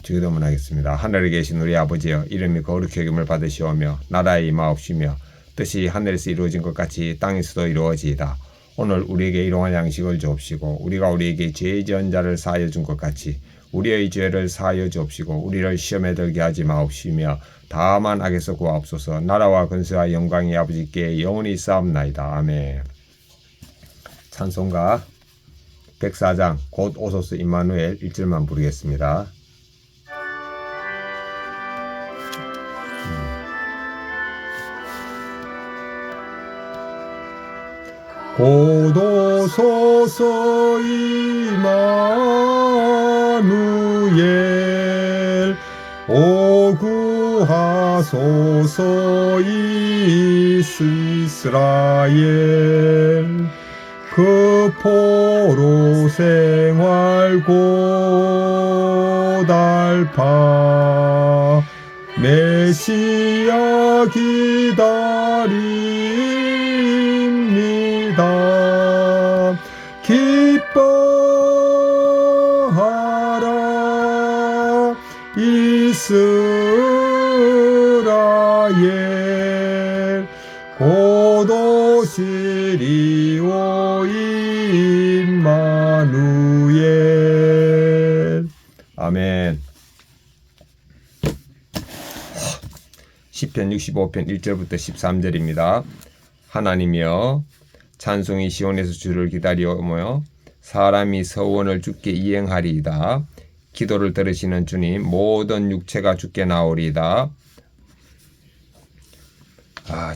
주기도문 하겠습니다. 하늘에 계신 우리 아버지여, 이름이 거룩히 여김을 받으시오며 나라의 임하옵시며 뜻이 하늘에서 이루어진 것 같이 땅에서도 이루어지이다. 오늘 우리에게 일용할 양식을 주옵시고 우리가 우리에게 죄 지은 자를 사하여 준 것 같이 우리의 죄를 사하여 주옵시고 우리를 시험에 들게 하지 마옵시며 다만 악에서 구하옵소서. 나라와 권세와 영광이 아버지께 영원히 있사옵나이다. 아멘. 찬송가 104장 곧 오소서 임마누엘 1절만 부르겠습니다. 곧 오소서 임마누엘 오 구하소서 이스라엘 그 포로 생활 고달파 메시아 기다립니다. 기뻐하라 이스라엘 곧 오시리오 임마누엘. 아멘. 시편 65편 1절부터 13절입니다. 하나님이여 찬송이 시온에서 주를 기다리오며 사람이 서원을 주께 이행하리이다. 기도를 들으시는 주님, 모든 육체가 주께 나오리이다.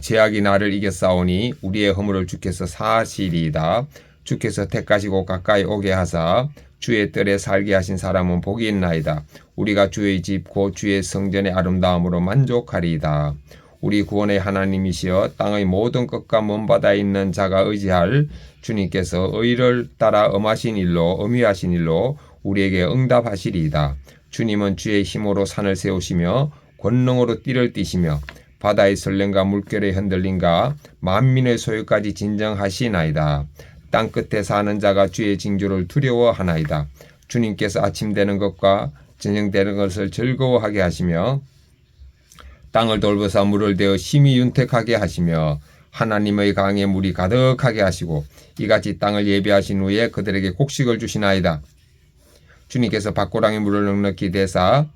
죄악이 나를 이겼사오니 우리의 허물을 주께서 사하시리이다. 주께서 택하시고 가까이 오게 하사 주의 뜰에 살게 하신 사람은 복이 있나이다. 우리가 주의 집 곧 주의 성전의 아름다움으로 만족하리이다. 우리 구원의 하나님이시여 땅의 모든 끝과 먼 바다에 있는 자가 의지할 주님께서 의를 따라 엄하신 일로 우리에게 응답하시리이다. 주님은 주의 힘으로 산을 세우시며 권능으로 띠를 띠시며 바다의 설렘과 물결의 흔들림과 만민의 소유까지 진정하시나이다. 땅끝에 사는 자가 주의 징조를 두려워하나이다. 주님께서 아침 되는 것과 저녁 되는 것을 즐거워하게 하시며 땅을 돌보사 물을 대어 심히 윤택하게 하시며 하나님의 강에 물이 가득하게 하시고 이같이 땅을 예비하신 후에 그들에게 곡식을 주시나이다. 주님께서 밭고랑에 물을 넉넉히 대사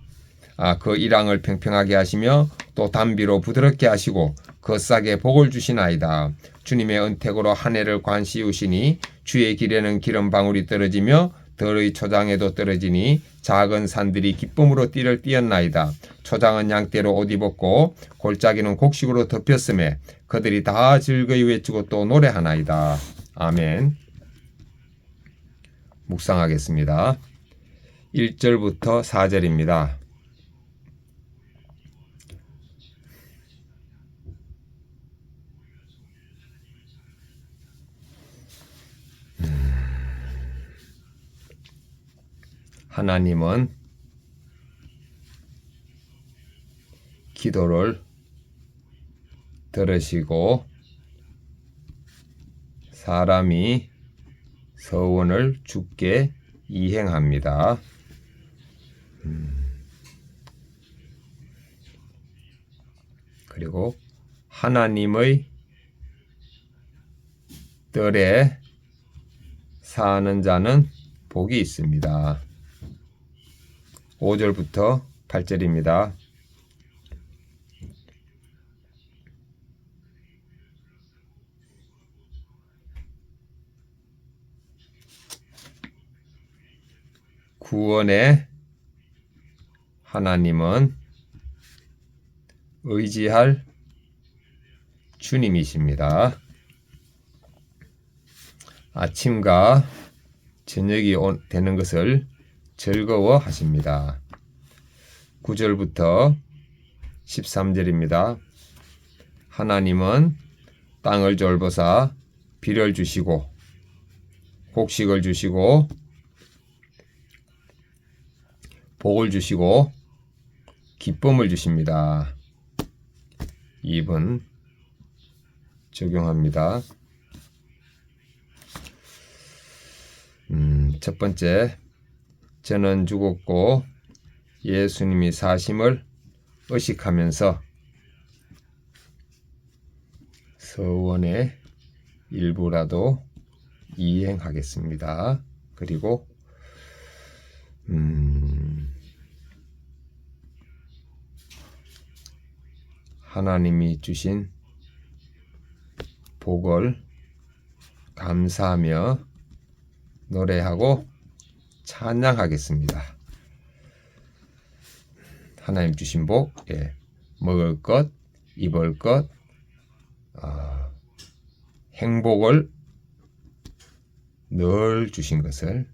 그 이랑을 평평하게 하시며 또 담비로 부드럽게 하시고 그 싹에 복을 주시나이다. 주님의 은택으로 한 해를 관시우시니 주의 길에는 기름 방울이 떨어지며 들의 초장에도 떨어지니 작은 산들이 기쁨으로 띠를 띠었나이다. 초장은 양떼로 옷 입었고 골짜기는 곡식으로 덮였음에 그들이 다 즐거이 외치고 또 노래하나이다. 아멘. 묵상하겠습니다. 1절부터 4절입니다. 하나님은 기도를 들으시고 사람이 서원을 주께 이행합니다. 그리고 하나님의 뜰에 사는 자는 복이 있습니다. 5절부터 8절입니다. 구원의 하나님은 의지할 주님이십니다. 아침과 저녁이 되는 것을 즐거워하십니다. 9절부터 13절입니다. 하나님은 땅을 돌보사 비를 주시고 곡식을 주시고 복을 주시고 기쁨을 주십니다. 2번 적용합니다. 첫 번째, 저는 죽었고 예수님이 사심을 의식하면서 서원의 일부라도 이행하겠습니다. 그리고 하나님이 주신 복을 감사하며 노래하고 찬양하겠습니다. 하나님 주신 복, 먹을 것, 입을 것, 행복을 늘 주신 것을.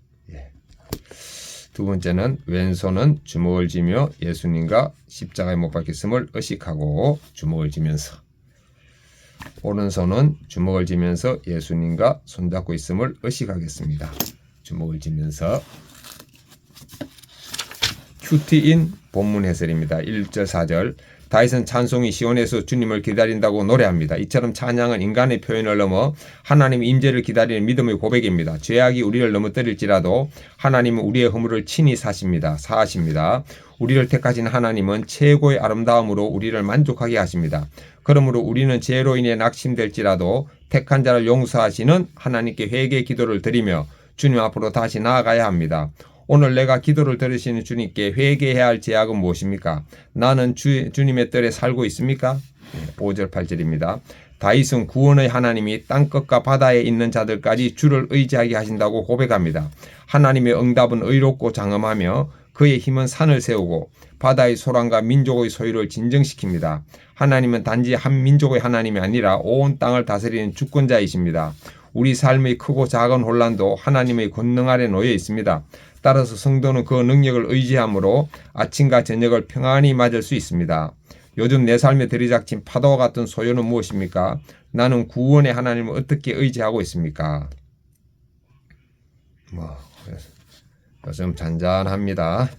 두 번째는 왼손은 주먹을 쥐며 예수님과 십자가에 못 박혔음을 의식하고 주먹을 쥐면서, 오른손은 주먹을 쥐면서 예수님과 손잡고 있음을 의식하겠습니다. 주먹을 쥐면서. 큐티인 본문 해설입니다. 1절 4절. 다윗은 찬송이 시온에서 주님을 기다린다고 노래합니다. 이처럼 찬양은 인간의 표현을 넘어 하나님 임재를 기다리는 믿음의 고백입니다. 죄악이 우리를 넘어뜨릴지라도 하나님은 우리의 허물을 친히 사십니다. 우리를 택하신 하나님은 최고의 아름다움으로 우리를 만족하게 하십니다. 그러므로 우리는 죄로 인해 낙심될지라도 택한 자를 용서하시는 하나님께 회개의 기도를 드리며 주님 앞으로 다시 나아가야 합니다. 오늘 내가 기도를 들으시는 주님께 회개해야 할 죄악은 무엇입니까? 나는 주님의 뜰에 살고 있습니까? 5절 8절입니다. 다윗은 구원의 하나님이 땅끝과 바다에 있는 자들까지 주를 의지하게 하신다고 고백합니다. 하나님의 응답은 의롭고 장엄하며 그의 힘은 산을 세우고 바다의 소란과 민족의 소유를 진정시킵니다. 하나님은 단지 한 민족의 하나님이 아니라 온 땅을 다스리는 주권자이십니다. 우리 삶의 크고 작은 혼란도 하나님의 권능 아래 놓여 있습니다. 따라서 성도는 그 능력을 의지함으로 아침과 저녁을 평안히 맞을 수 있습니다. 요즘 내 삶에 들이닥친 파도와 같은 소요는 무엇입니까? 나는 구원의 하나님을 어떻게 의지하고 있습니까? 요즘 잔잔합니다.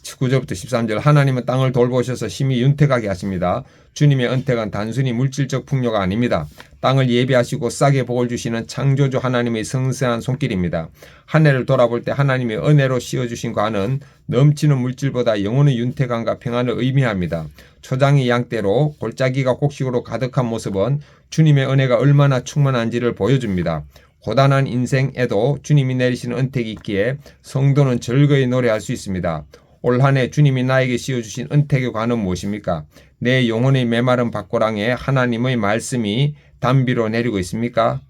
9절부터 13절. 하나님은 땅을 돌보셔서 심히 윤택하게 하십니다. 주님의 은택은 단순히 물질적 풍요가 아닙니다. 땅을 예비하시고 싸게 복을 주시는 창조주 하나님의 성스한 손길입니다. 한 해를 돌아볼 때 하나님의 은혜로 씌워주신 관은 넘치는 물질보다 영혼의 윤택함과 평안을 의미합니다. 초장이 양떼로 골짜기가 곡식으로 가득한 모습은 주님의 은혜가 얼마나 충만한지를 보여줍니다. 고단한 인생에도 주님이 내리시는 은택이 있기에 성도는 즐거이 노래할 수 있습니다. 올 한 해 주님이 나에게 씌워주신 은택의 관은 무엇입니까? 내 영혼의 메마른 밭고랑에 하나님의 말씀이 단비로 내리고 있습니까?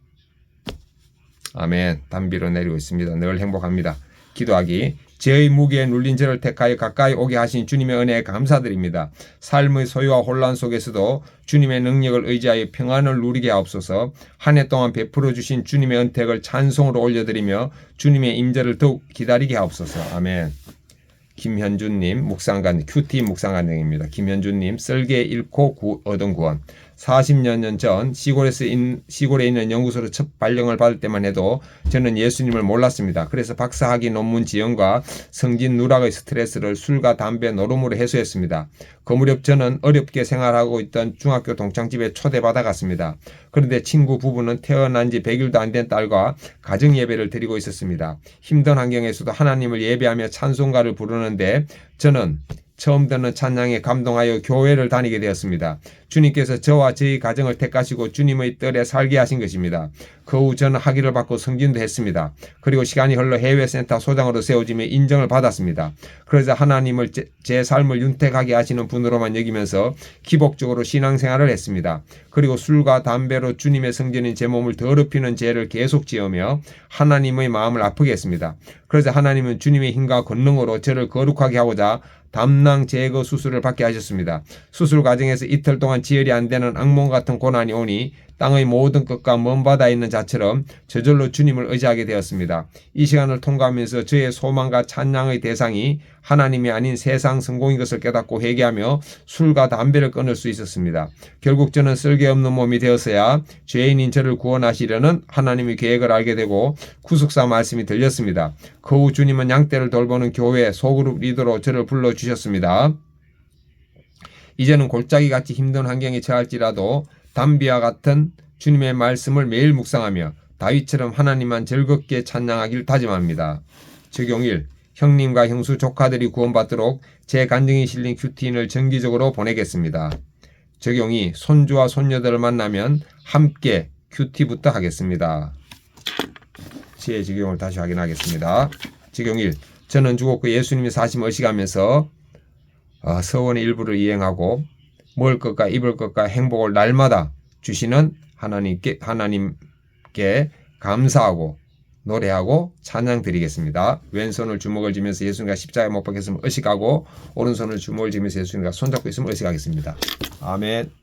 아멘. 단비로 내리고 있습니다. 늘 행복합니다. 기도하기. 죄의 무게에 눌린 저를 택하여 가까이 오게 하신 주님의 은혜에 감사드립니다. 삶의 소유와 혼란 속에서도 주님의 능력을 의지하여 평안을 누리게 하옵소서. 한 해 동안 베풀어 주신 주님의 은택을 찬송으로 올려드리며 주님의 임재를 더욱 기다리게 하옵소서. 아멘. 김현주님 묵상관 큐티 묵상관장입니다. 김현주님 썰개 잃고 얻은 구원. 40여 년 전 시골에 있는 연구소로 첫 발령을 받을 때만 해도 저는 예수님을 몰랐습니다. 그래서 박사학위 논문 지연과 성진 누락의 스트레스를 술과 담배, 노름으로 해소했습니다. 그 무렵 저는 어렵게 생활하고 있던 중학교 동창집에 초대받아 갔습니다. 그런데 친구 부부는 태어난 지 100일도 안 된 딸과 가정 예배를 드리고 있었습니다. 힘든 환경에서도 하나님을 예배하며 찬송가를 부르는데 저는 처음 듣는 찬양에 감동하여 교회를 다니게 되었습니다. 주님께서 저와 저희 가정을 택하시고 주님의 뜰에 살게 하신 것입니다. 그 후 저는 학위를 받고 승진도 했습니다. 그리고 시간이 흘러 해외센터 소장으로 세워지며 인정을 받았습니다. 그래서 하나님을 제 삶을 윤택하게 하시는 분으로만 여기면서 기복적으로 신앙생활을 했습니다. 그리고 술과 담배로 주님의 성전인 제 몸을 더럽히는 죄를 계속 지으며 하나님의 마음을 아프게 했습니다. 그래서 하나님은 주님의 힘과 권능으로 저를 거룩하게 하고자 담낭 제거 수술을 받게 하셨습니다. 수술 과정에서 이틀 동안 지혈이 안 되는 악몽 같은 고난이 오니 땅의 모든 끝과 먼 바다에 있는 자처럼 저절로 주님을 의지하게 되었습니다. 이 시간을 통과하면서 저의 소망과 찬양의 대상이 하나님이 아닌 세상 성공인 것을 깨닫고 회개하며 술과 담배를 끊을 수 있었습니다. 결국 저는 쓸개없는 몸이 되었어야 죄인인 저를 구원하시려는 하나님의 계획을 알게 되고 구속사 말씀이 들렸습니다. 그 후 주님은 양떼를 돌보는 교회 소그룹 리더로 저를 불러주셨습니다. 이제는 골짜기같이 힘든 환경에 처할지라도 담비와 같은 주님의 말씀을 매일 묵상하며 다윗처럼 하나님만 즐겁게 찬양하길 다짐합니다. 적용 1. 형님과 형수 조카들이 구원받도록 제 간증이 실린 큐티인을 정기적으로 보내겠습니다. 적용이 손주와 손녀들을 만나면 함께 큐티부터 하겠습니다. 시의 적용을 다시 확인하겠습니다. 적용 1. 저는 죽었고 예수님이 사심 의식하면서 서원의 일부를 이행하고 먹을 것과 입을 것과 행복을 날마다 주시는 하나님께 감사하고 노래하고 찬양 드리겠습니다. 왼손을 주먹을 쥐면서 예수님과 십자가에 못 박혔음을 의식하고 오른손을 주먹을 쥐면서 예수님과 손잡고 있음을 의식하겠습니다. 아멘.